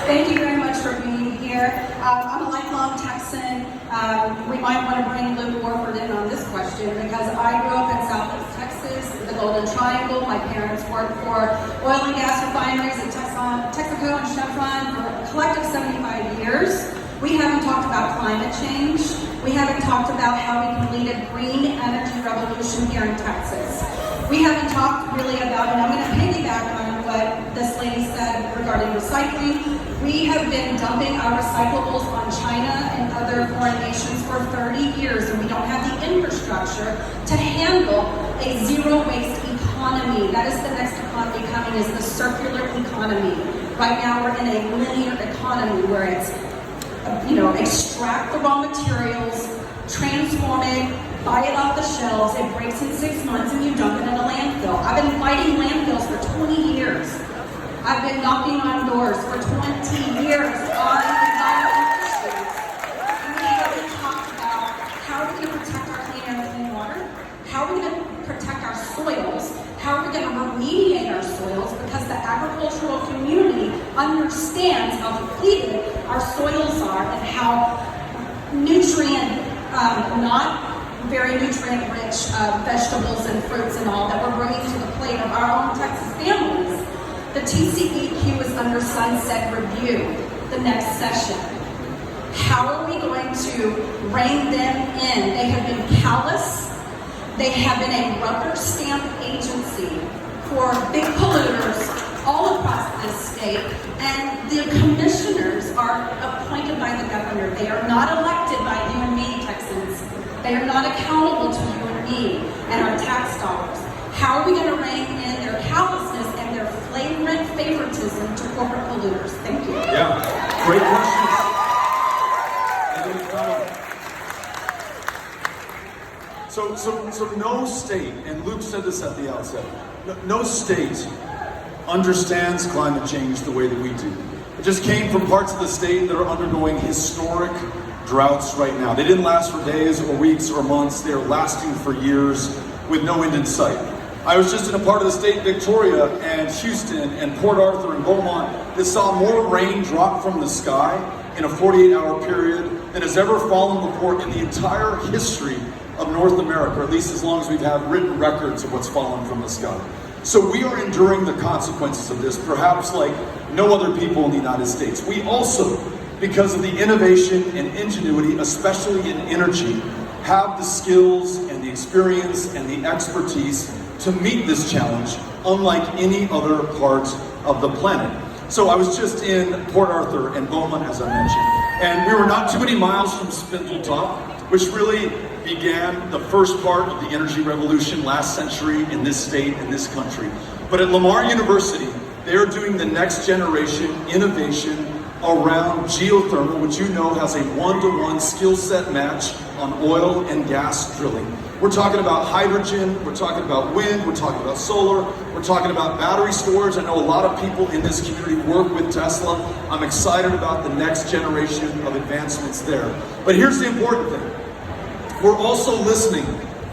Thank you very much for being here. I'm a lifelong Texan. We might want to bring Luke Warford in on this question because I grew up in Southeast Texas, the Golden Triangle. My parents worked for oil and gas refineries at Texaco and Chevron for a collective 75 years. We haven't talked about climate change. We haven't talked about how we can lead a green energy revolution here in Texas. We haven't talked really about, and I'm going to piggyback on what this lady said regarding recycling. We have been dumping our recyclables on China and other foreign nations for 30 years, and we don't have the infrastructure to handle a zero-waste economy. That is the next economy coming, is the circular economy. Right now, we're in a linear economy where it's, extract the raw materials, transform it, buy it off the shelves, it breaks in 6 months, and you dump it in a landfill. I've been fighting landfills for 20 years. I've been knocking on doors for 20 years on environmental issues. And we haven't talked about how are we going to protect our clean air and clean water? How are we going to protect our soils? How are we going to remediate our soils? Because the agricultural community understands how depleted our soils are and how not very nutrient-rich vegetables and fruits and all that we're bringing to the plate of our own Texas families. The TCEQ is under sunset review the next session. How are we going to rein them in? They have been callous. They have been a rubber stamp agency for big polluters all across this state, and the commissioners are appointed by the governor. They are not elected by you and me, Texans. They are not accountable to you and me and our tax dollars. How are we going to rein in their callousness and their flagrant favoritism to corporate polluters? Thank you. Yeah, great questions. So no state, and Luke said this at the outset, no state understands climate change the way that we do. It just came from parts of the state that are undergoing historic droughts right now. They didn't last for days or weeks or months. They're lasting for years with no end in sight. I was just in a part of the state, Victoria and Houston and Port Arthur and Beaumont, that saw more rain drop from the sky in a 48-hour period than has ever fallen before in the entire history of North America, or at least as long as we've had written records of what's fallen from the sky. So we are enduring the consequences of this, perhaps like no other people in the United States. We also, because of the innovation and ingenuity, especially in energy, have the skills and the experience and the expertise to meet this challenge, unlike any other part of the planet. So I was just in Port Arthur and Beaumont, as I mentioned, and we were not too many miles from Spindletop, which really began the first part of the energy revolution last century in this state, in this country. But at Lamar University, they are doing the next generation innovation around geothermal, which you know has a one-to-one skill set match on oil and gas drilling. We're talking about hydrogen, we're talking about wind, we're talking about solar, we're talking about battery storage. I know a lot of people in this community work with Tesla. I'm excited about the next generation of advancements there. But here's the important thing. We're also listening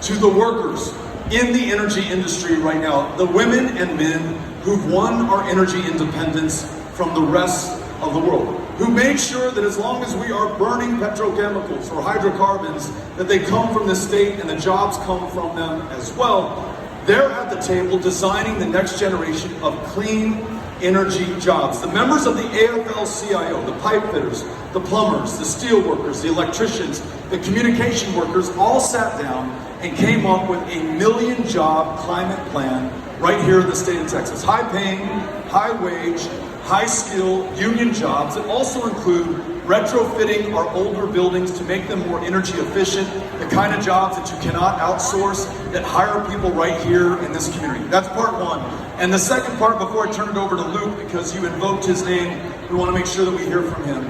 to the workers in the energy industry right now, the women and men who've won our energy independence from the rest of the world, who make sure that as long as we are burning petrochemicals or hydrocarbons, that they come from the state and the jobs come from them as well. They're at the table designing the next generation of clean energy jobs. The members of the AFL-CIO, the pipe fitters, the plumbers, the steel workers, the electricians, the communication workers all sat down and came up with a 1 million job climate plan right here in the state of Texas. High paying, high wage, high skill union jobs that also include retrofitting our older buildings to make them more energy efficient, the kind of jobs that you cannot outsource, that hire people right here in this community. That's part one. And the second part, before I turn it over to Luke, because you invoked his name, we want to make sure that we hear from him.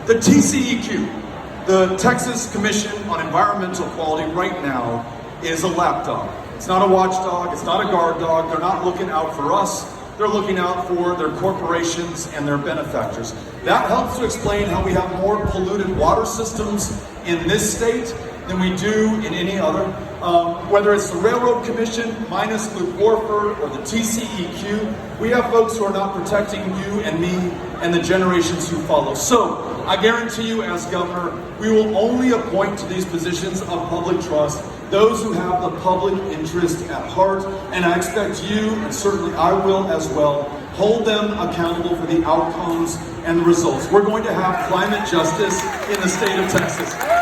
The TCEQ, the Texas Commission on Environmental Quality, right now is a lapdog. It's not a watchdog, it's not a guard dog. They're not looking out for us. They're looking out for their corporations and their benefactors. That helps to explain how we have more polluted water systems in this state than we do in any other. Whether it's the Railroad Commission, minus Luke Warford, or the TCEQ, we have folks who are not protecting you and me and the generations who follow. So, I guarantee you as governor, we will only appoint to these positions of public trust those who have the public interest at heart, and I expect you, and certainly I will as well, hold them accountable for the outcomes and the results. We're going to have climate justice in the state of Texas.